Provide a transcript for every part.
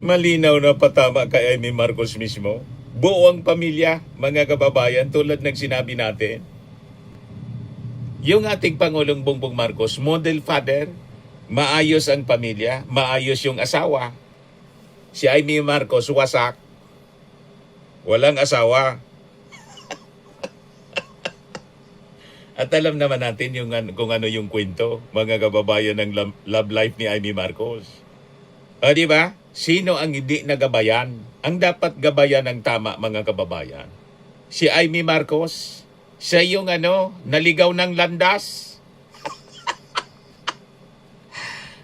Malinaw na patama kay Amy Marcos mismo. Buo ang pamilya, mga kababayan, tulad ng sinabi natin. Yung ating Pangulong Bongbong Marcos, model father, maayos ang pamilya, maayos yung asawa. Si Amy Marcos, wasak, walang asawa. At alam naman natin kung ano yung kwento, mga kababayan, ng love life ni Amy Marcos. O di ba? Sino ang hindi nagabayan? Ang dapat gabayan ng tama, mga kababayan. Si Amy Marcos, siya yung naligaw ng landas.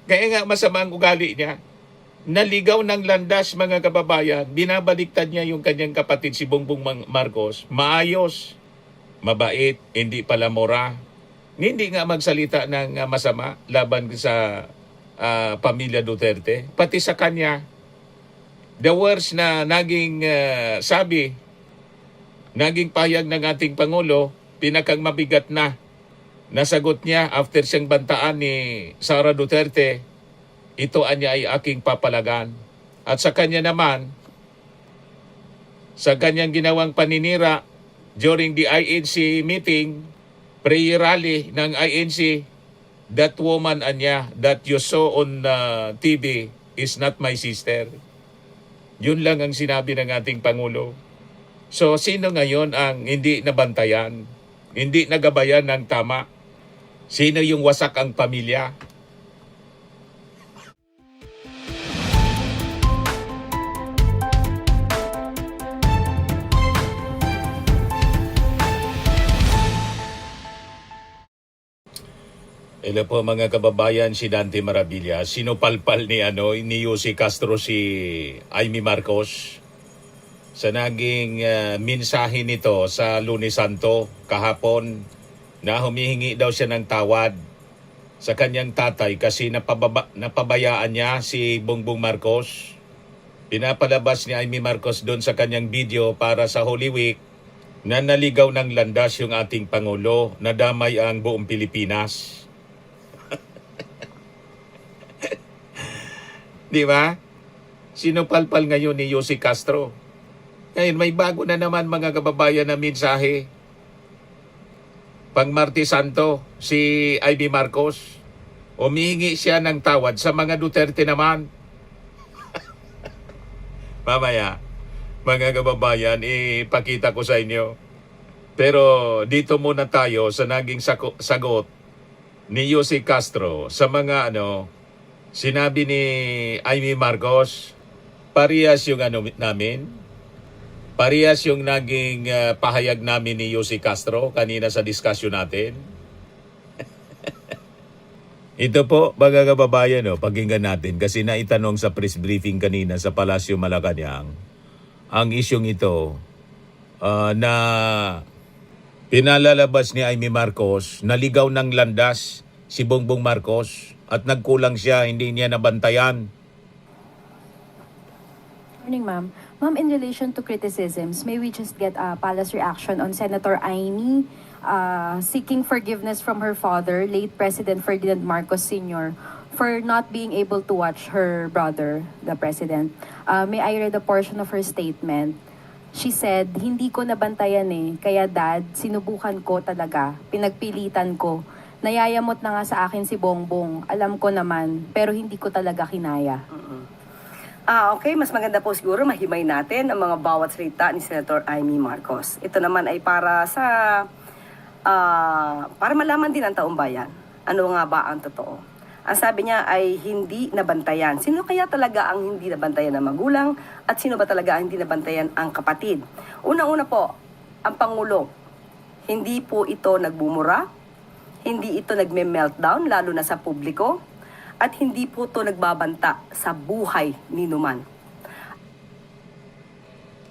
Kaya nga masama ang ugali niya. Naligaw ng landas, mga kababayan. Binabaliktad niya yung kanyang kapatid si Bongbong Marcos. Maayos, mabait, hindi pala mora. Hindi nga magsalita ng masama laban sa pamilya Duterte. Pati sa kanya, the words na naging naging pahayag ng ating Pangulo, pinakang mabigat na nasagot niya after siyang bantaan ni Sara Duterte, ito anya ay aking papalagan. At sa kanya naman, sa kanyang ginawang paninira during the INC meeting, prayer rally ng INC, that woman anya that you saw on TV is not my sister. Yun lang ang sinabi ng ating Pangulo. So, sino ngayon ang hindi nabantayan, hindi nagabayan ng tama? Sino yung wasak ang pamilya? Hello po mga kababayan, si Dante Maravilla. Sinupalpal ni Yussi Castro si Amy Marcos sa naging mensahe nito sa Lunes Santo kahapon na humihingi daw siya ng tawad sa kanyang tatay kasi napabayaan niya si Bongbong Marcos. Pinapalabas ni Amy Marcos doon sa kanyang video para sa Holy Week na naligaw ng landas yung ating Pangulo, na damay ang buong Pilipinas. Di ba? Sinupalpal ngayon ni Yussi Castro. Ngayon, may bago na naman mga kababayan na mensahe. Pang Martes Santo, si Amy Marcos, humihingi siya ng tawad sa mga Duterte naman. Mamaya, mga kababayan, ipakita ko sa inyo. Pero dito muna tayo sa naging sagot ni Yussi Castro sa mga sinabi ni Amy Marcos. Parehas yung namin. Parehas yung naging pahayag namin ni Yussi Castro kanina sa diskusyon natin. Ito po, mga kababayan, pakinggan natin kasi naitanong sa press briefing kanina sa Palasyo Malacanang ang isyong ito na pinalalabas ni Amy Marcos, naligaw ng landas si Bongbong Marcos at nagkulang siya, hindi niya nabantayan. Morning, ma'am. Ma'am, in relation to criticisms, may we just get a palace reaction on Senator Amy seeking forgiveness from her father, late President Ferdinand Marcos Sr., for not being able to watch her brother, the President. May I read a portion of her statement? She said, "Hindi ko nabantayan kaya dad, sinubukan ko talaga, pinagpilitan ko. Nayayamot na nga sa akin si Bongbong, alam ko naman, pero hindi ko talaga kinaya." Okay, mas maganda po siguro mahimay natin ang mga bawat salita ni Senator Amy Marcos. Ito naman ay para para malaman din ng taong bayan. Ano nga ba ang totoo? Ang sabi niya ay hindi nabantayan. Sino kaya talaga ang hindi nabantayan ng magulang at sino ba talaga ang hindi nabantayan ang kapatid? Unang-una po, ang Pangulo, hindi po ito nagbumura, hindi ito nagme-meltdown lalo na sa publiko, at hindi po ito nagbabanta sa buhay ni Numan.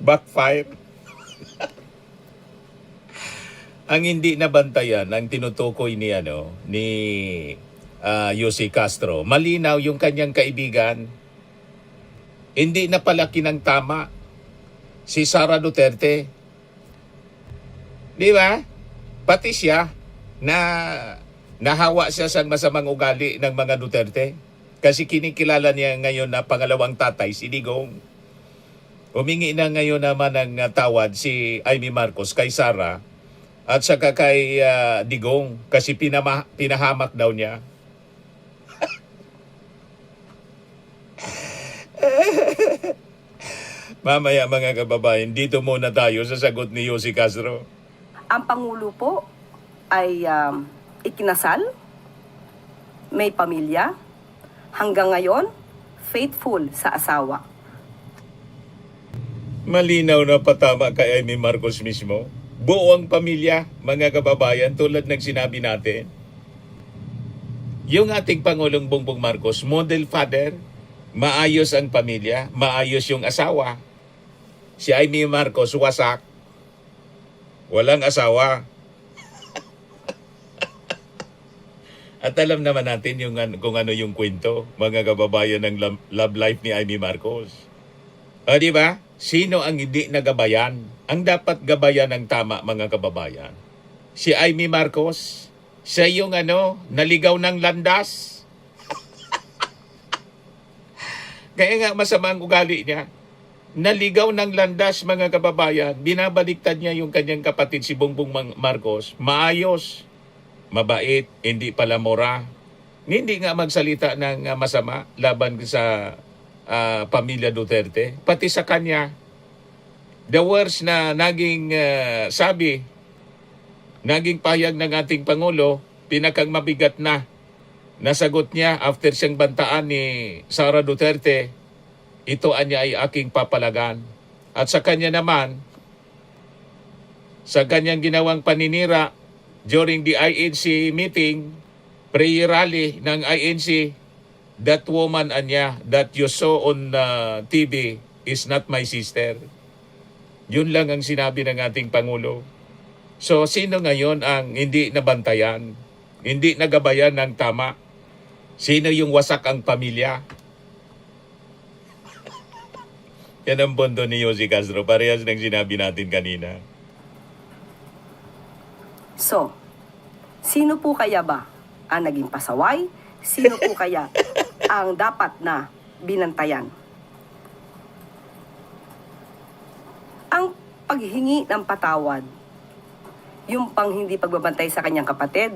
Backfire. Ang hindi nabantayan, ang tinutukoy ni Yussi Castro, malinaw yung kanyang kaibigan. Hindi napalaki ng tama si Sara Duterte. Di ba? Pati siya na nahawa siya sa masamang ugali ng mga Duterte. Kasi kinikilala niya ngayon na pangalawang tatay, si Digong. Humingi na ngayon naman ng tawad si Amy Marcos kay Sara at saka kay Digong kasi pinahamak daw niya. Mamaya mga kababayan, dito muna tayo sa sagot ni Yossi Castro. Ang Pangulo po ay ikinasal, may pamilya, hanggang ngayon, faithful sa asawa. Malinaw na patama kay Amy Marcos mismo. Buo ang pamilya, mga kababayan, tulad ng sinabi natin. Yung ating Pangulong Bongbong Marcos, model father, maayos ang pamilya, maayos yung asawa. Si Amy Marcos, wasak. Walang asawa. At alam naman natin yung, kung ano yung kwento, mga kababayan ng love life ni Amy Marcos. O di ba? Sino ang hindi nagabayan? Ang dapat gabayan ng tama, mga kababayan. Si Amy Marcos, siya yung naligaw ng landas. Kaya nga masama ang ugali niya. Naligaw ng landas, mga kababayan. Binabaliktad niya yung kanyang kapatid, si Bongbong Marcos. Maayos, mabait, hindi pala mora. Hindi nga magsalita ng masama laban sa pamilya Duterte. Pati sa kanya, the words na naging naging pahayag ng ating Pangulo, pinakang mabigat na nasagot niya after siyang bantaan ni Sara Duterte, ito anya ay aking papalagan. At sa kanya naman, sa kanyang ginawang paninira during the INC meeting, prayer rally ng INC, that woman anya that you saw on TV is not my sister. Yun lang ang sinabi ng ating Pangulo. So, sino ngayon ang hindi nabantayan? Hindi nagabayan ng tama? Sino yung wasak ang pamilya? Yan ang bondo ni Yossi Castro. Parehas ng sinabi natin kanina. So, sino po kaya ba ang naging pasaway? Sino po kaya ang dapat na binantayan? Ang paghingi ng patawad, yung pang hindi pagbabantay sa kanyang kapatid,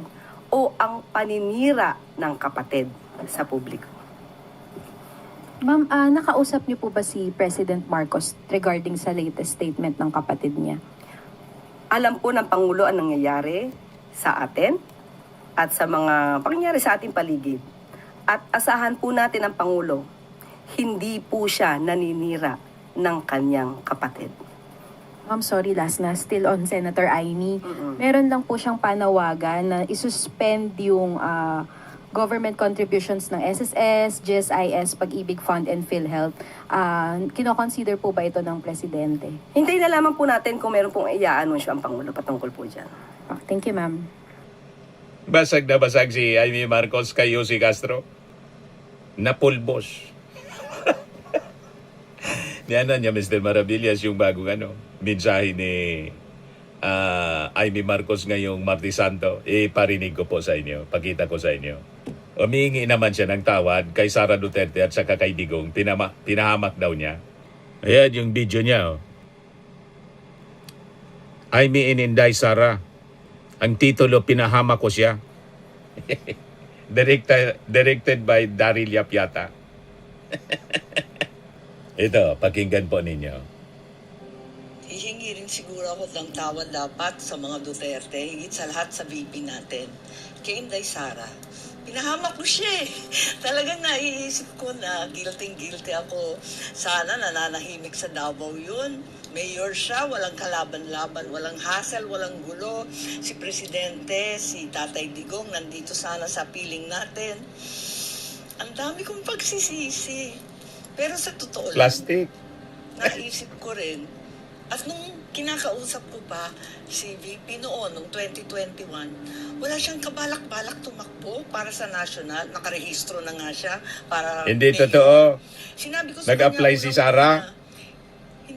o ang paninira ng kapatid sa publiko? Ma'am, nakausap niyo po ba si President Marcos regarding sa latest statement ng kapatid niya? Alam po ng Pangulo ang nangyayari sa atin at sa mga pangyayari sa ating paligid. At asahan po natin ang Pangulo, hindi po siya naninira ng kanyang kapatid. Ma'am, sorry, last na. Still on Senator Amy. Meron lang po siyang panawagan na isuspend yung government contributions ng SSS, GSIS, Pag-ibig Fund, and PhilHealth. Kino-consider po ba ito ng Presidente? Hintayin na lamang po natin kung meron pong i-anunsyo ang Pangulo patungkol po dyan. Thank you, ma'am. Basag na basag si Amy Marcos kay Yossi Castro. Napulbos. Yan niya, Mr. Maravillas, yung bagong mensahe ni Amy Marcos ngayong Martes Santo. Parinig ko po sa inyo. Pakita ko sa inyo. Humingi naman siya ng tawad kay Sara Duterte at saka kay Digong. Pinahamak daw niya. Ayan yung video niya. Amy ininday Sara. Ang titulo, pinahamak ko siya. Directed by Daryl Yap yata. Ito, pakinggan po ninyo. Hihingi rin siguro ako ng tawad dapat sa mga Duterte, higit sa lahat sa VP natin. Kay Inday Sara, pinahamak ko siya eh. Talagang naiisip ko na guilty ako. Sana nananahimik sa Davao yun. Mayor siya, walang kalaban-laban, walang hassle, walang gulo. Si Presidente, si Tatay Digong, nandito sana sa piling natin. Ang dami kong pagsisisi. Pero sa totoo lang, Plastic. naisip ko rin, at nung kinakausap ko pa si VP noon, noong 2021, wala siyang kabalak-balak tumakbo para sa national. Nakarehistro na nga siya para... Hindi mayor. totoo. Sinabi ko sa Nag-apply kanya, si Sara.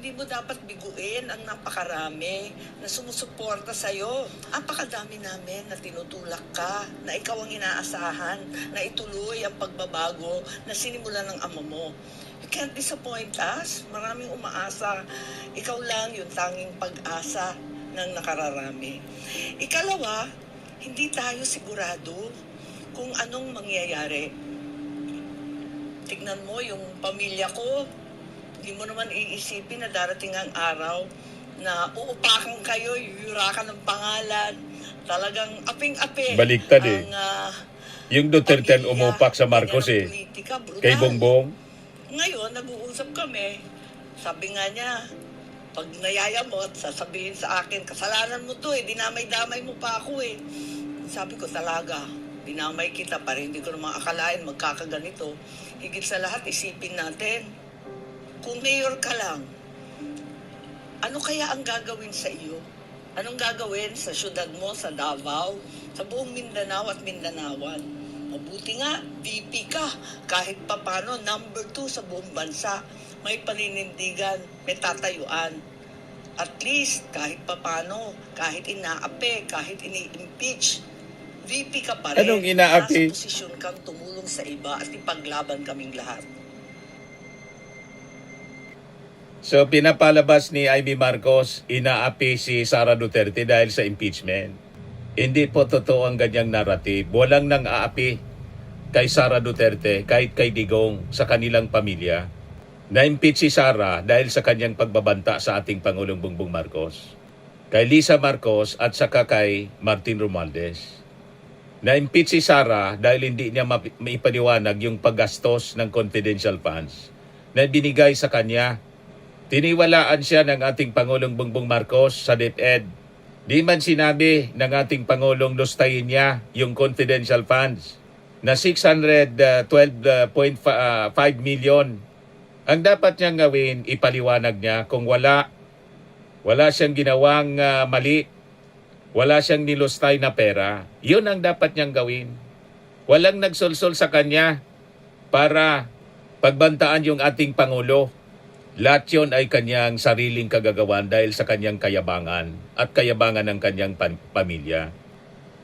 hindi mo dapat biguin ang napakarami na sumusuporta sa'yo. Napakadami namin na tinutulak ka, na ikaw ang inaasahan, na ituloy ang pagbabago na sinimulan ng ama mo. You can't disappoint us. Maraming umaasa. Ikaw lang yung tanging pag-asa ng nakararami. Ikalawa, hindi tayo sigurado kung anong mangyayari. Tignan mo yung pamilya ko, hindi mo naman iisipin na darating ang araw na uupakan kayo, yuyurakan ng pangalan, talagang aping-api. Baliktad eh. Yung Duterte ang pamilya, umupak sa Marcos ganyan eh. ang politika, brutal. Kay Bongbong. Ngayon, nag-uusap kami, sabi nga niya, pag nayayamot, sasabihin sa akin, kasalanan mo to eh, dinamay-damay mo pa ako eh. Sabi ko talaga, dinamay kita pa rin, hindi ko naman akalain magkakaganito. Higit sa lahat, isipin natin, kung mayor ka lang, ano kaya ang gagawin sa iyo? Anong gagawin sa syudad mo, sa Davao, sa buong Mindanao at Mindanawan? Mabuti nga, VP ka, kahit papano, number 2 sa buong bansa. May paninindigan, may tatayuan. At least, kahit papano, kahit inaapi, kahit ini-impeach, VP ka pa rin. Anong inaapi? Nasa posisyon kang tumulong sa iba at ipaglaban kaming lahat. So pinapalabas ni Amy Marcos, inaapi si Sara Duterte dahil sa impeachment. Hindi po totoo ang ganyang narrative. Walang nang aapi kay Sara Duterte kahit kay Digong sa kanilang pamilya. Na-impeach si Sara dahil sa kanyang pagbabanta sa ating Pangulong Bongbong Marcos, kay Lisa Marcos at saka kay Martin Romualdez. Na-impeach si Sara dahil hindi niya maipaliwanag yung paggastos ng confidential funds na binigay sa kanya. Tiniwalaan siya ng ating Pangulong Bongbong Marcos sa DepEd. Di man sinabi ng ating Pangulong lustayin niya yung confidential funds na 612.5 million. Ang dapat niyang gawin, ipaliwanag niya kung wala siyang ginawang mali, wala siyang nilustay na pera. Yun ang dapat niyang gawin. Walang nagsulsul sa kanya para pagbantaan yung ating Pangulo. Lahat yun ay kanyang sariling kagagawan dahil sa kanyang kayabangan at kayabangan ng kanyang pamilya.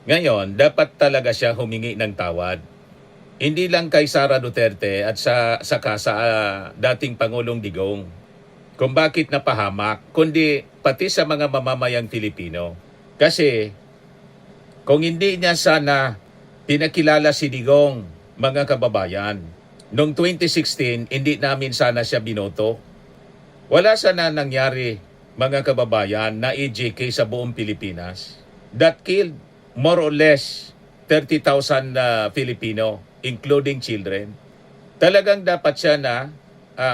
Ngayon, dapat talaga siya humingi ng tawad. Hindi lang kay Sara Duterte at sa dating Pangulong Digong kung bakit napahamak, kundi pati sa mga mamamayang Pilipino. Kasi kung hindi niya sana pinakilala si Digong, mga kababayan, noong 2016, hindi namin sana siya binoto. Wala sana nangyari, mga kababayan, na EJK sa buong Pilipinas that killed more or less 30,000 Filipino, including children. Talagang dapat siya na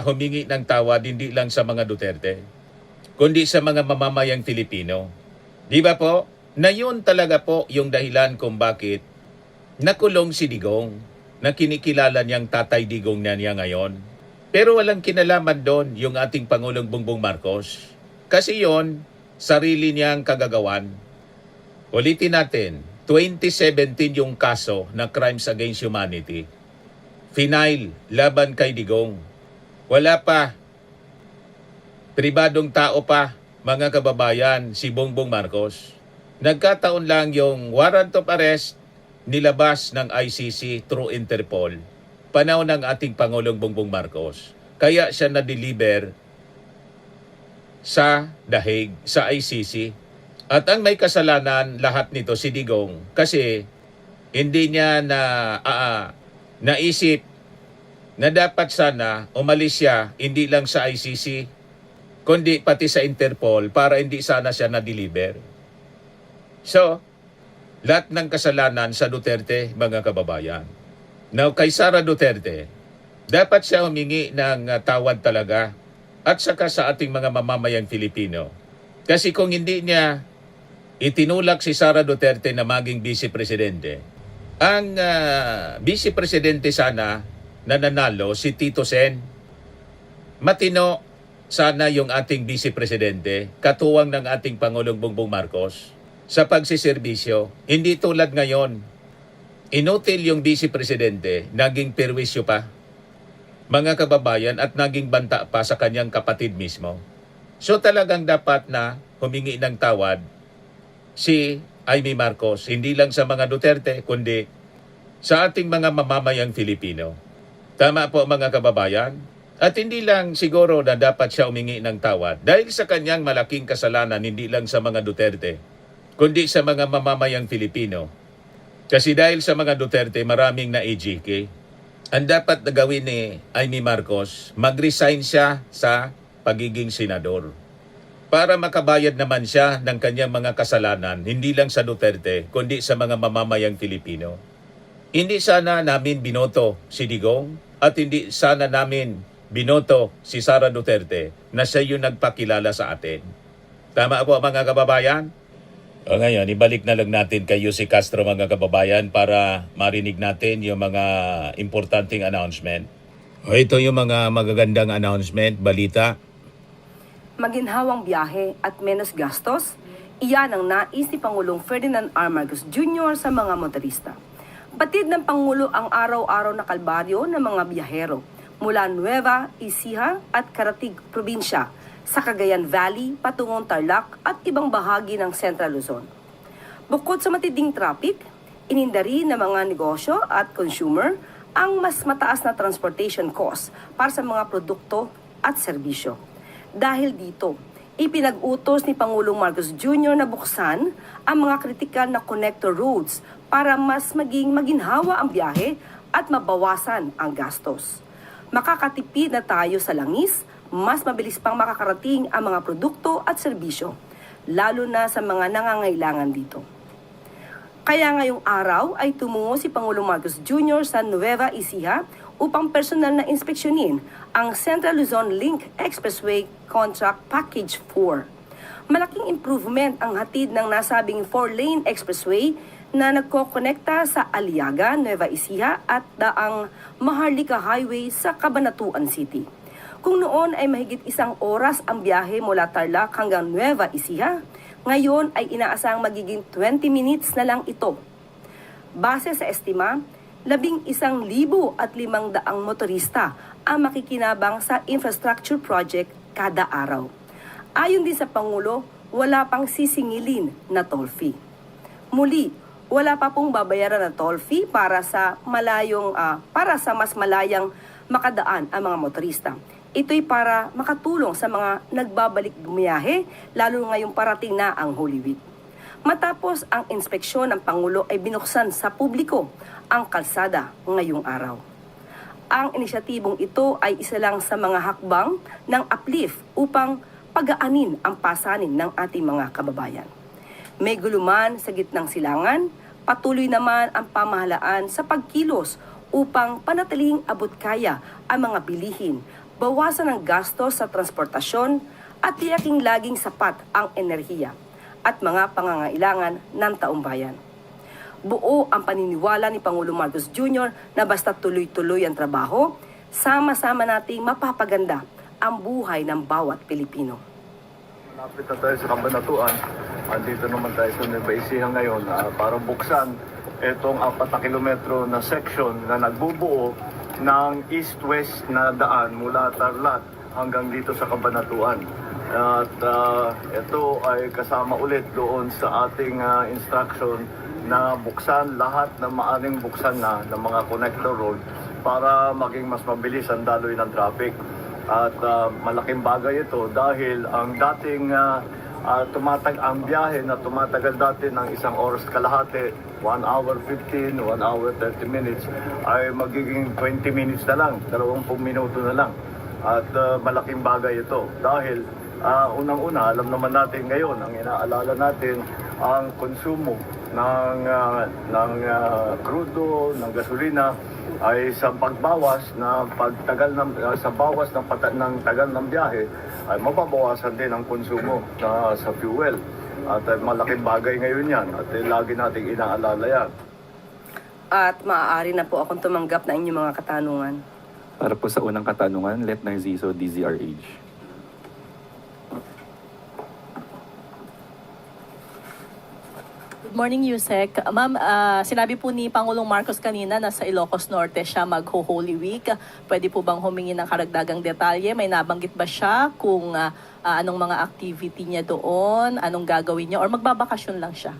humingi ng tawad hindi lang sa mga Duterte, kundi sa mga mamamayang Filipino. Di ba po? Na yun talaga po yung dahilan kung bakit nakulong si Digong, na kinikilala niyang Tatay Digong na niya ngayon. Pero walang kinalaman doon yung ating Pangulong Bongbong Marcos. Kasi yon sarili niyang kagagawan. Ulitin natin, 2017 yung kaso na Crimes Against Humanity. Final, laban kay Digong. Wala pa. Pribadong tao pa, mga kababayan, si Bongbong Marcos. Nagkataon lang yung warrant of arrest nilabas ng ICC through Interpol. Panahon ng ating Pangulong Bongbong Marcos. Kaya siya na-deliver sa The Hague, sa ICC. At ang may kasalanan lahat nito si Digong kasi hindi niya naisip na dapat sana umalis siya hindi lang sa ICC kundi pati sa Interpol para hindi sana siya na-deliver. So, lahat ng kasalanan sa Duterte, mga kababayan. Now, kay Sara Duterte, dapat siya humingi ng tawad talaga at saka sa ating mga mamamayang Filipino. Kasi kung hindi niya itinulak si Sara Duterte na maging vice-presidente, ang vice-presidente sana na nanalo si Tito Sen. Matino sana yung ating vice-presidente, katuwang ng ating Pangulong Bongbong Marcos sa pagsiservisyo. Hindi tulad ngayon. Inutil yung vice-presidente, naging perwisyo pa, mga kababayan, at naging banta pa sa kanyang kapatid mismo. So talagang dapat na humingi ng tawad si Amy Marcos, hindi lang sa mga Duterte, kundi sa ating mga mamamayang Filipino. Tama po mga kababayan? At hindi lang siguro na dapat siya humingi ng tawad dahil sa kanyang malaking kasalanan, hindi lang sa mga Duterte, kundi sa mga mamamayang Filipino. Kasi dahil sa mga Duterte, maraming na-EJK. Ang dapat na gawin ni Amy Marcos, mag-resign siya sa pagiging senador para makabayad naman siya ng kanyang mga kasalanan, hindi lang sa Duterte, kundi sa mga mamamayang Filipino. Hindi sana namin binoto si Digong at hindi sana namin binoto si Sara Duterte na siya yung nagpakilala sa atin. Tama po mga kababayan? O ngayon, ibalik na lang natin kay Yussi Castro mga kababayan para marinig natin yung mga importanteng announcement. O ito yung mga magagandang announcement, balita. Maginhawang biyahe at menos gastos, iyan ang nais ni Pangulong Ferdinand R. Marcos Jr. sa mga motorista. Batid ng Pangulo ang araw-araw na kalbaryo ng mga biyahero mula Nueva Ecija at Karatig Probinsya sa Cagayan Valley patungong Tarlac at ibang bahagi ng Central Luzon. Bukod sa matinding traffic, inindari ng mga negosyo at consumer ang mas mataas na transportation cost para sa mga produkto at serbisyo. Dahil dito, ipinag-utos ni Pangulong Marcos Jr. na buksan ang mga kritikal na connector roads para mas maging maginhawa ang biyahe at mabawasan ang gastos. Makakatipid na tayo sa langis, mas mabilis pang makakarating ang mga produkto at serbisyo, lalo na sa mga nangangailangan dito. Kaya ngayong araw ay tumungo si Pangulong Marcos Jr. sa Nueva Ecija upang personal na inspeksyonin ang Central Luzon Link Expressway Contract Package 4. Malaking improvement ang hatid ng nasabing 4-lane expressway na nagkokonekta sa Aliaga, Nueva Ecija at daang Maharlika Highway sa Cabanatuan City. Kung noon ay mahigit 1 oras ang biyahe mula Tarlac hanggang Nueva Ecija, ngayon ay inaasang magiging 20 minutes na lang ito. Base sa estima, 11,500 motorista ang makikinabang sa infrastructure project kada araw. Ayon din sa Pangulo, wala pang sisingilin na toll fee. Muli, wala pa pong babayaran na toll fee para sa mas malayang makadaan ang mga motorista. Ito'y para makatulong sa mga nagbabalik bumiyahe, lalo ngayong parating na ang Holy Week. Matapos ang inspeksyon ng Pangulo ay binuksan sa publiko ang kalsada ngayong araw. Ang inisyatibong ito ay isa lang sa mga hakbang ng uplift upang pagaanin ang pasanin ng ating mga kababayan. May guluman sa gitnang silangan, patuloy naman ang pamahalaan sa pagkilos upang panatiling abot kaya ang mga bilihin, bawasan ang gastos sa transportasyon at tiyaking laging sapat ang enerhiya at mga pangangailangan ng taumbayan. Buo ang paniniwala ni Pangulong Marcos Jr. na basta tuloy-tuloy ang trabaho, sama-sama nating mapapaganda ang buhay ng bawat Pilipino. Malapit na tayo sa Cabanatuan. Andito naman tayo sa Nueva Ecija ngayon para buksan itong 4 na kilometro na section na nagbubuo ng east-west na daan mula Tarlac hanggang dito sa Cabanatuan. At ito ay kasama ulit doon sa ating instruction na buksan lahat na maaring buksan na ng mga connector road para maging mas mabilis ang daloy ng traffic. At malaking bagay ito dahil ang dating ang biyahe na tumatagal dati ng 1 oras kalahati, 1 hour 15, 1 hour 30 minutes, ay magiging 20 minutes na lang, 20 minuto na lang. At malaking bagay ito dahil unang-una, alam naman natin ngayon, ang inaalala natin ang konsumo ng krudo, ng gasolina ay sa pagbawas na pagtagal ng sa bawas ng tagal ng biyahe ay mababawasan din ang konsumo sa fuel. At malaking bagay ngayon yan at lagi nating inaalala yan. At maaari na po akong tumanggap na inyong mga katanungan. Para po sa unang katanungan, Let Narciso, DZRH. Good Good morning, Yusek. Ma'am, sinabi po ni Pangulong Marcos kanina na sa Ilocos Norte siya mag-Holy Week. Pwede po bang humingi ng karagdagang detalye? May nabanggit ba siya kung anong mga activity niya doon, anong gagawin niya, or magbabakasyon lang siya?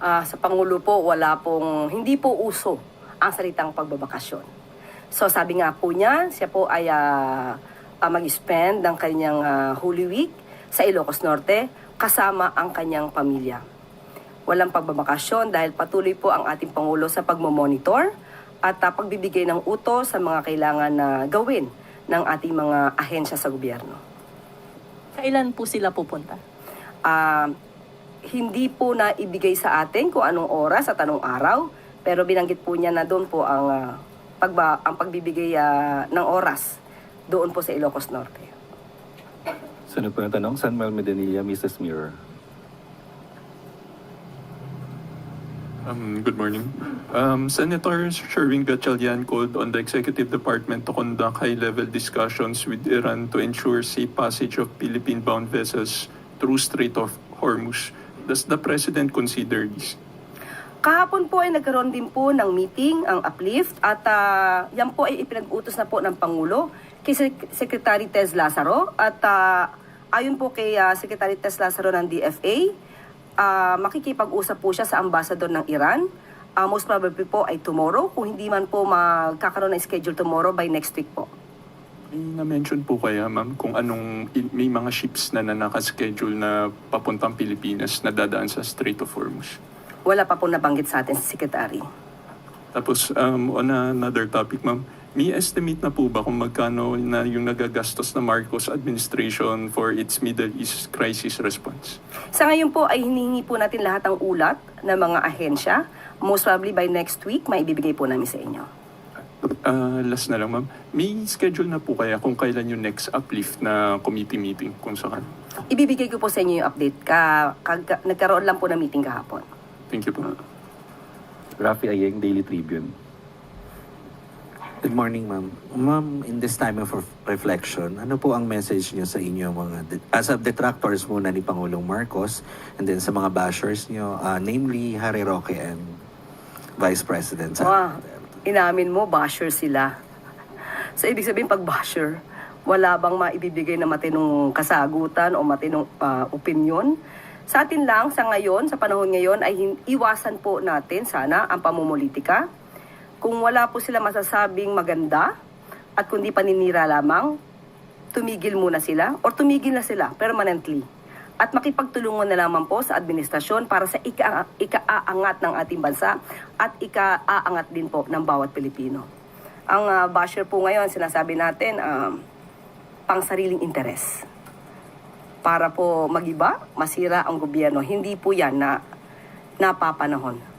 Sa Pangulo po, hindi po uso ang salitang pagbabakasyon. So sabi nga po niya, siya po ay mag-spend ng kanyang Holy Week sa Ilocos Norte kasama ang kanyang pamilya. Walang pagbabakasyon dahil patuloy po ang ating Pangulo sa pagmomonitor at pagbibigay ng utos sa mga kailangan na gawin ng ating mga ahensya sa gobyerno. Kailan po sila pupunta? Hindi po na ibigay sa atin kung anong oras at anong araw, pero binanggit po niya na doon po ang pagbibigay ng oras doon po sa Ilocos Norte. Sunod po na tanong, Samuel Medinilla, Mrs. Mirror. Good morning. Senator Sherwin Gatchalian called on the Executive Department to conduct high-level discussions with Iran to ensure safe passage of Philippine-bound vessels through Strait of Hormuz. Does the President consider this? Kahapon po ay nagkaroon din po ng meeting ang Uplift at yan po ay ipinag-utos na po ng Pangulo kay Secretary Tez Lazaro at ayon po kay Secretary Tez Lazaro ng DFA, makikipag-usap po siya sa ambassador ng Iran. Most probably po ay tomorrow, kung hindi man po magkakaroon ng schedule tomorrow, by next week po. May na-mention po kaya, ma'am, kung may mga ships na nakaschedule na papuntang Pilipinas na dadaan sa Strait of Hormuz? Wala pa po nabanggit sa atin si Secretary. Tapos, on another topic, ma'am, may estimate na po ba kung magkano na yung nagagastos na Marcos administration for its Middle East crisis response? Sa ngayon po ay hinihingi po natin lahat ng ulat ng mga ahensya. Most probably by next week, maibibigay po namin sa inyo. Last na lang, ma'am. May schedule na po kaya kung kailan yung next uplift na committee meeting kung saan? Ibibigay ko po sa inyo yung update. Nagkaroon lang po ng meeting kahapon. Thank you po. Rafi Ayeng, Daily Tribune. Good morning, ma'am. Ma'am, in this time of reflection, ano po ang message niyo sa inyo as of detractors muna ni Pangulong Marcos and then sa mga bashers niyo, namely Harry Roque and Vice President Sara Duterte? Inamin mo, basher sila. So, ibig sabihin, pag basher, wala bang maibibigay na matinong kasagutan o matinong opinion? Sa atin lang, sa ngayon, sa panahon ngayon, ay iwasan po natin sana ang pamumulitika. Kung wala po sila masasabing maganda at kundi paninira lamang, tumigil muna sila or tumigil na sila permanently. At makipagtulungan na lamang po sa administrasyon para sa ika-aangat ng ating bansa at ika-aangat din po ng bawat Pilipino. Ang basher po ngayon, sinasabi natin, pang sariling interes. Para po magiba, masira ang gobyerno. Hindi po yan na napapanahon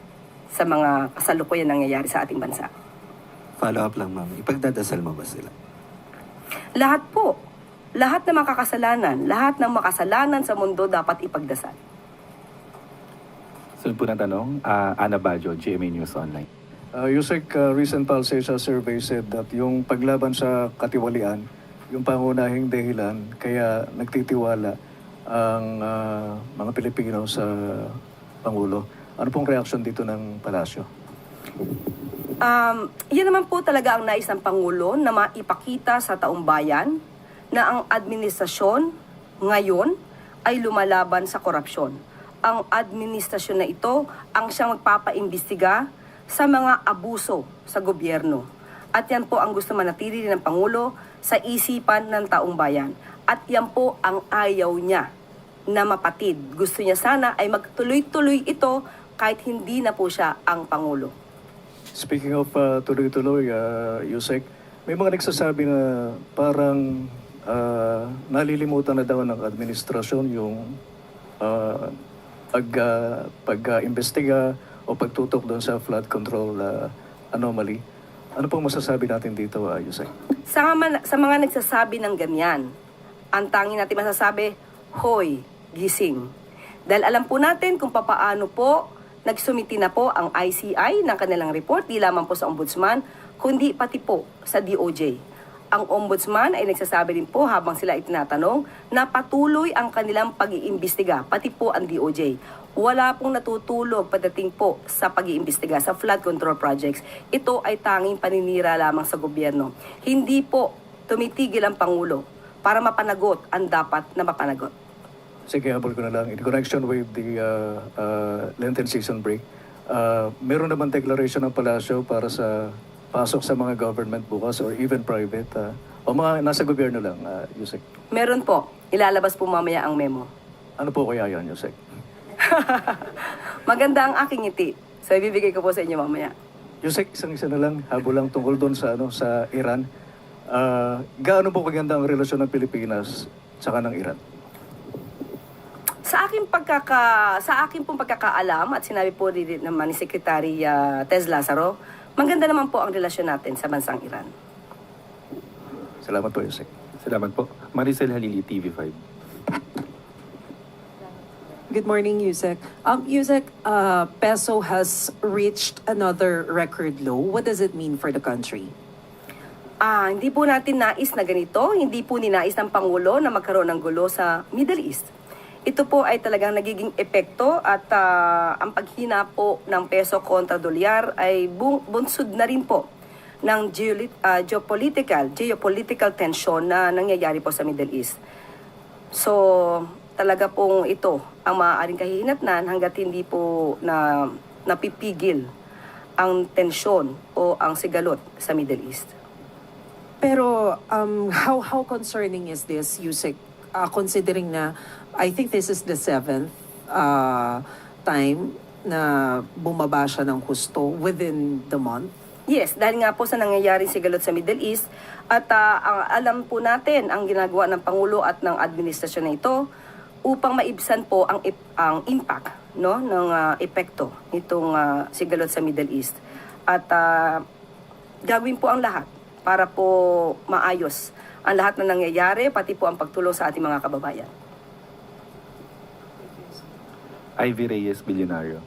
sa mga kasalukuyan nangyayari sa ating bansa. Follow up lang, ma'am. Ipagdadasal mo ba sila? Lahat po. Lahat ng makasalanan sa mundo dapat ipagdasal. Sunod po na tanong, Ana Bajo, GMA News Online. Yusek, recent Palsesa survey said that yung paglaban sa katiwalian, yung pangunahing dahilan kaya nagtitiwala ang mga Pilipino sa Pangulo. Ano pong reaksyon dito ng Palasyo? Yan naman po talaga ang nais ng Pangulo na maipakita sa taong bayan na ang administrasyon ngayon ay lumalaban sa korupsyon. Ang administrasyon na ito ang siyang magpapaimbestiga sa mga abuso sa gobyerno. At yan po ang gusto manatili ng Pangulo sa isipan ng taong bayan. At yan po ang ayaw niya na mapatid. Gusto niya sana ay magtuloy-tuloy ito kahit hindi na po siya ang Pangulo. Speaking of tuloy-tuloy, Yusek, may mga nagsasabi na parang nalilimutan na daw ng administrasyon yung pag-imbestiga o pagtutok doon sa flood control anomaly. Ano pong masasabi natin dito, Yusek? Sa mga nagsasabi ng ganyan, ang tanging natin masasabi, hoy, gising. Dahil alam po natin kung papaano po nagsumiti na po ang ICI ng kanilang report, di lamang po sa Ombudsman, kundi pati po sa DOJ. Ang ombudsman ay nagsasabi din po habang sila itinatanong na patuloy ang kanilang pag-iimbestiga, pati po ang DOJ. Wala pong natutulog pagdating po sa pag-iimbestiga sa flood control projects. Ito ay tanging paninira lamang sa gobyerno. Hindi po tumitigil ang Pangulo para mapanagot ang dapat na mapanagot. Sige, habol ko na lang. In connection with the Lenten season break, meron naman declaration ng Palasyo para sa pasok sa mga government bukas or even private, o mga nasa gobyerno lang, Yusek. Meron po. Ilalabas po mamaya ang memo. Ano po kaya yan, Yusek? Maganda ang aking ngiti. So, ibibigay ko po sa inyo mamaya. Yusek, isang-isa na lang, habol lang tungkol doon sa, sa Iran. Gaano po kaganda ang relasyon ng Pilipinas saka ng Iran? Sa aking pong pagkakaalam at sinabi po din naman ni Secretary Tez Lazaro, maganda naman po ang relasyon natin sa bansang Iran. Salamat po, Yusek. Salamat po. Maricel Halili, TV5. Good morning, Yusek. Yusek, peso has reached another record low. What does it mean for the country? Hindi po natin nais na ganito, hindi po ninais ng Pangulo na magkaroon ng gulo sa Middle East. Ito po ay talagang nagiging epekto at ang paghina po ng peso kontra dolyar ay bunsod na rin po ng geopolitical tension na nangyayari po sa Middle East. So, talaga pong ito ang maaaring kahihinatnan hanggat hindi po napipigil ang tensyon o ang sigalot sa Middle East. Pero how concerning is this, Yusek? Considering na I think this is the 7th time na bumaba siya ng husto within the month. Yes, dahil nga po sa nangyayaring sigalot sa Middle East at alam po natin ang ginagawa ng Pangulo at ng administrasyon na ito upang maibsan po ang impact ng epekto nitong sigalot sa Middle East. At gagawin po ang lahat para po maayos ang lahat na nangyayari, pati po ang pagtulong sa ating mga kababayan. Ivy Reyes, Bilyonaryo.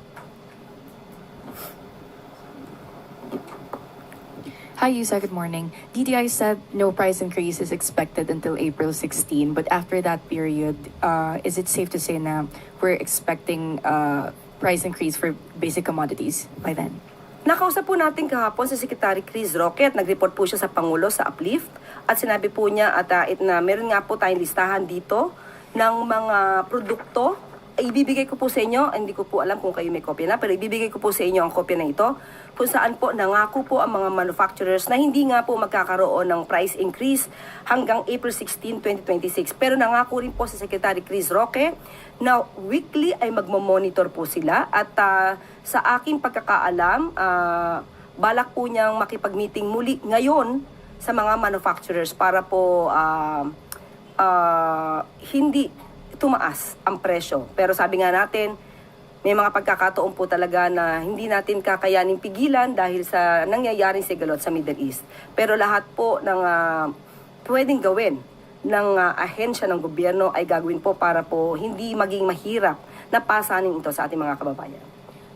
Hi, Yusa. Good morning. DTI said no price increase is expected until April 16, but after that period, is it safe to say na we're expecting price increase for basic commodities by then? Nakausap po natin kahapon si Secretary Chris Roque at nag-report po siya sa Pangulo sa Uplift at sinabi po niya at na meron nga po tayong listahan dito ng mga produkto. Ibibigay ko po sa inyo, hindi ko po alam kung kayo may kopya na, pero ibibigay ko po sa inyo ang kopya na ito kung saan po nangako po ang mga manufacturers na hindi nga po magkakaroon ng price increase hanggang April 16, 2026. Pero nangako rin po si Secretary Chris Roque na weekly ay magmo-monitor po sila at sa aking pagkakaalam, balak po niyang makipag-meeting muli ngayon sa mga manufacturers para po hindi tumaas ang presyo. Pero sabi nga natin, may mga pagkakataon po talaga na hindi natin kakayaning pigilan dahil sa nangyayaring sigalot sa Middle East. Pero lahat po ng pwedeng gawin ng ahensya ng gobyerno ay gagawin po para po hindi maging mahirap na pasanin ito sa ating mga kababayan.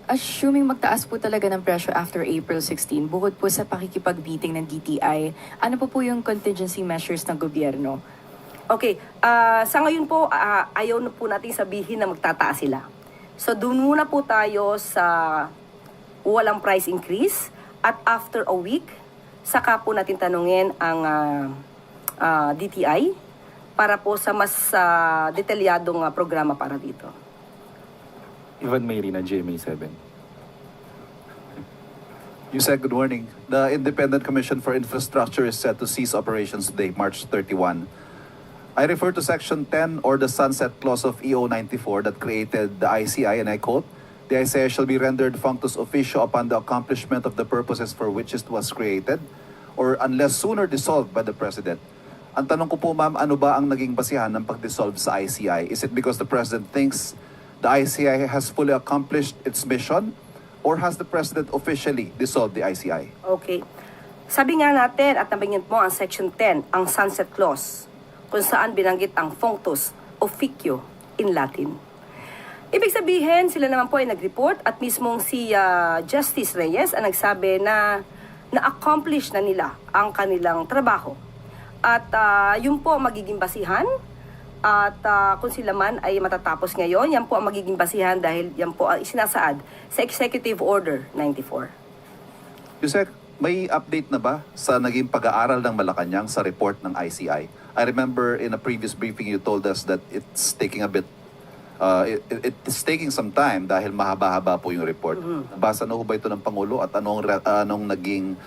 Assuming magtaas po talaga ng presyo after April 16, bukod po sa pakikipag-meeting ng DTI, ano po yung contingency measures ng gobyerno? Okay, sa ngayon po, ayaw na po natin sabihin na magtataas sila. So, doon muna po tayo sa walang price increase at after a week, saka po natin tanungin ang DTI para po sa mas detalyadong programa para dito. Ivan Mayrina, GMA7. Yusek, good morning. The Independent Commission for Infrastructure is set to cease operations today, March 31. I refer to Section 10 or the sunset clause of EO 94 that created the ICI, and I quote, "The ICI shall be rendered functus officio upon the accomplishment of the purposes for which it was created, or unless sooner dissolved by the President." Ang tanong ko po, ma'am, ano ba ang naging basihan ng pag-dissolve sa ICI? Is it because the President thinks the ICI has fully accomplished its mission, or has the President officially dissolved the ICI? Okay. Sabi nga natin at nabanggit mo ang Section 10, ang sunset clause, kung saan binanggit ang functus officio in Latin. Ibig sabihin, sila naman po ay nag-report at mismong si Justice Reyes ang nagsabi na na-accomplish na nila ang kanilang trabaho. At yun po ang magiging basihan. At kung sila man ay matatapos ngayon, yan po ang magiging basihan dahil yan po ang isinasaad sa Executive Order 94. Yusek, may update na ba sa naging pag-aaral ng Malacanang sa report ng ICI? I remember in a previous briefing you told us that it's taking a bit, it's taking some time dahil mahaba-haba po yung report. Nabasa na ho ba ito ng Pangulo at anong naging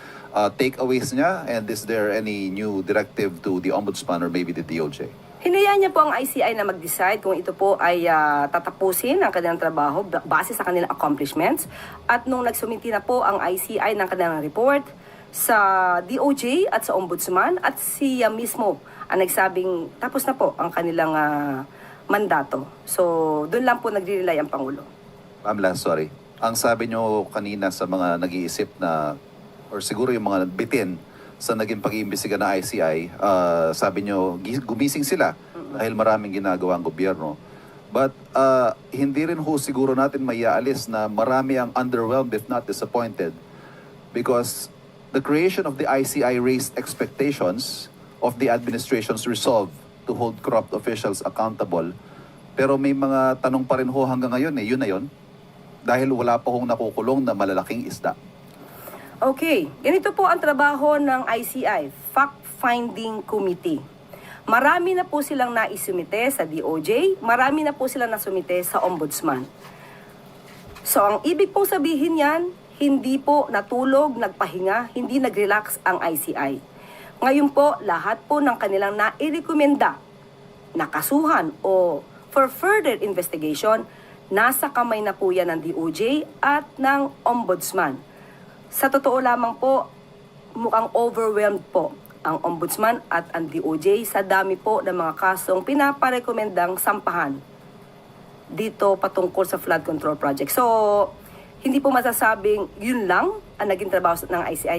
takeaways niya? And is there any new directive to the Ombudsman or maybe the DOJ? Hinayaan niya po ang ICI na mag-decide kung ito po ay tatapusin ang kanilang trabaho base sa kanilang accomplishments. At nung nagsumiti na po ang ICI ng kanilang report sa DOJ at sa Ombudsman at siya mismo ang nagsabing tapos na po ang kanilang mandato. So, doon lang po nagre-rely ang Pangulo. Ma'am Lance, sorry. Ang sabi nyo kanina sa mga nag-iisip na, or siguro yung mga bitin sa naging pag-iimbestiga ng ICI, sabi nyo, gumising sila dahil maraming ginagawa ang gobyerno. But hindi rin ho siguro natin maiaalis na marami ang underwhelmed if not disappointed because the creation of the ICI raised expectations of the administration's resolve to hold corrupt officials accountable. Pero may mga tanong pa rin ho hanggang ngayon yun na yun. Dahil wala pa hong nakukulong na malalaking isda. Okay, ganito po ang trabaho ng ICI, Fact-Finding Committee. Marami na po silang naisumite sa DOJ, marami na po silang nasumite sa Ombudsman. So ang ibig pong sabihin yan, hindi po natulog, nagpahinga, hindi nag-relax ang ICI. Ngayon po, lahat po ng kanilang nairekomenda, nakasuhan o for further investigation, nasa kamay na po yan ng DOJ at ng Ombudsman. Sa totoo lamang po, mukhang overwhelmed po ang Ombudsman at ang DOJ sa dami po ng mga kasong pinaparekomendang sampahan dito patungkol sa flood control project. So, hindi po masasabing yun lang ang naging trabaho ng ICI.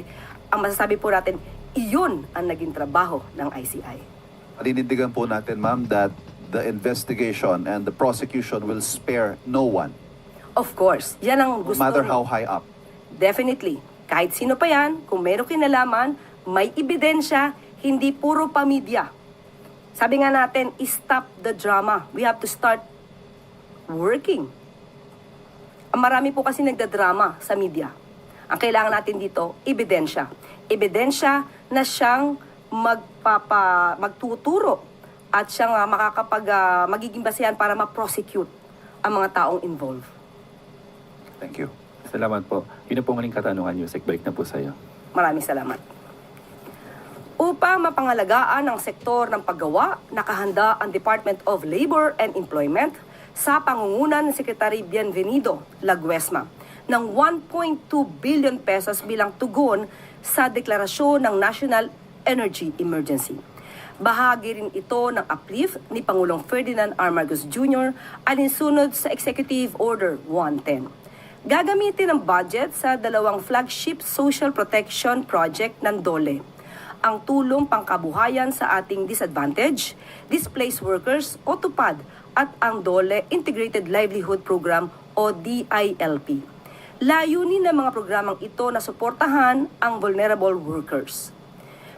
Ang masasabi po natin, iyon ang naging trabaho ng ICI. Paninindigan po natin, ma'am, that the investigation and the prosecution will spare no one. Of course, yan ang No gusto. matter how high up. Definitely. Kahit sino pa yan, kung mayroong kinalaman, may ebidensya, hindi puro pamilya. Sabi nga natin, stop the drama. We have to start working. Ang marami po kasi nagdadrama sa media. Ang kailangan natin dito, ebidensya. Ebidensya na siyang magtuturo at siyang magiging basehan para ma-prosecute ang mga taong involved. Thank you. Salamat po. Yun na po muling katanungan, Yusek. Balik na po sa'yo. Maraming salamat. Upang mapangalagaan ang sektor ng paggawa, nakahanda ang Department of Labor and Employment sa pangunguna ng Secretary Bienvenido Laguesma ng 1.2 billion pesos bilang tugon sa deklarasyon ng National Energy Emergency. Bahagi rin ito ng uplift ni Pangulong Ferdinand R. Marcos Jr. alinsunod sa Executive Order 110. Gagamitin ang budget sa dalawang flagship social protection project ng DOLE. Ang tulong pangkabuhayan sa ating disadvantaged, displaced workers o TUPAD at ang DOLE Integrated Livelihood Program o DILP. Layunin ng mga programang ito na suportahan ang vulnerable workers.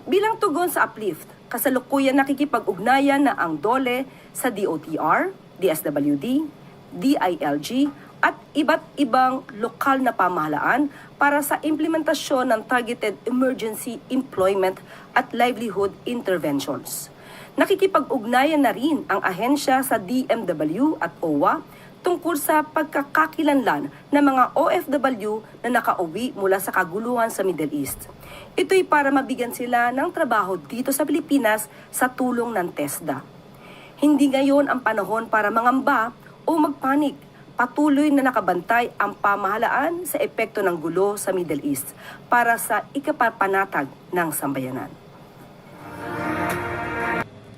Bilang tugon sa uplift, kasalukuyan nakikipag-ugnayan na ang DOLE sa DOTR, DSWD, DILG at iba't ibang lokal na pamahalaan para sa implementasyon ng targeted emergency employment at livelihood interventions. Nakikipag-ugnayan na rin ang ahensya sa DMW at OWA tungkol sa pagkakakilanlan ng mga OFW na nakauwi mula sa kaguluhan sa Middle East. Ito'y para mabigyan sila ng trabaho dito sa Pilipinas sa tulong ng TESDA. Hindi ngayon ang panahon para mangamba o magpanik. Patuloy na nakabantay ang pamahalaan sa epekto ng gulo sa Middle East para sa ikapapanatag ng sambayanan.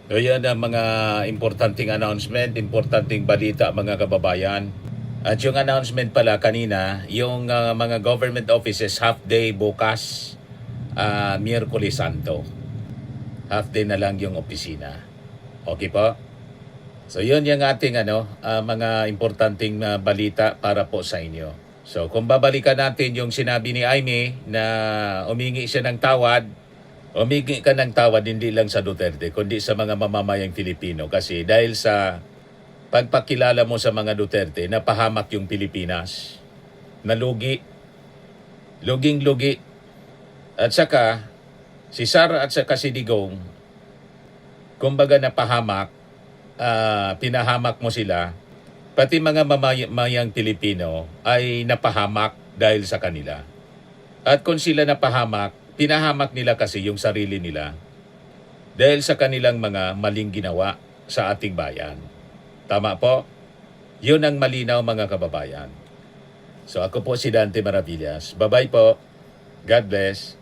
Ayan ang mga importanteng announcement, importanteng balita mga kababayan. At yung announcement pala kanina, yung mga government offices half day bukas, Miyerkules Santo. Half day na lang yung opisina. Okay po? So yun yung ating mga importanteng balita para po sa inyo. So kung babalikan natin yung sinabi ni Aimee na umingi siya ng tawad Humingi ka ng tawad hindi lang sa Duterte, kundi sa mga mamamayang Pilipino. Kasi dahil sa pagpakilala mo sa mga Duterte, napahamak yung Pilipinas. Nalugi. Luging-lugi. At saka, si Sara at saka si Digong, kumbaga napahamak, pinahamak mo sila, pati mga mamamayang Pilipino ay napahamak dahil sa kanila. At kung sila napahamak, pinahamak nila kasi yung sarili nila dahil sa kanilang mga maling ginawa sa ating bayan. Tama po? Yun ang malinaw mga kababayan. So ako po si Dante Maravillas. Bye-bye po. God bless.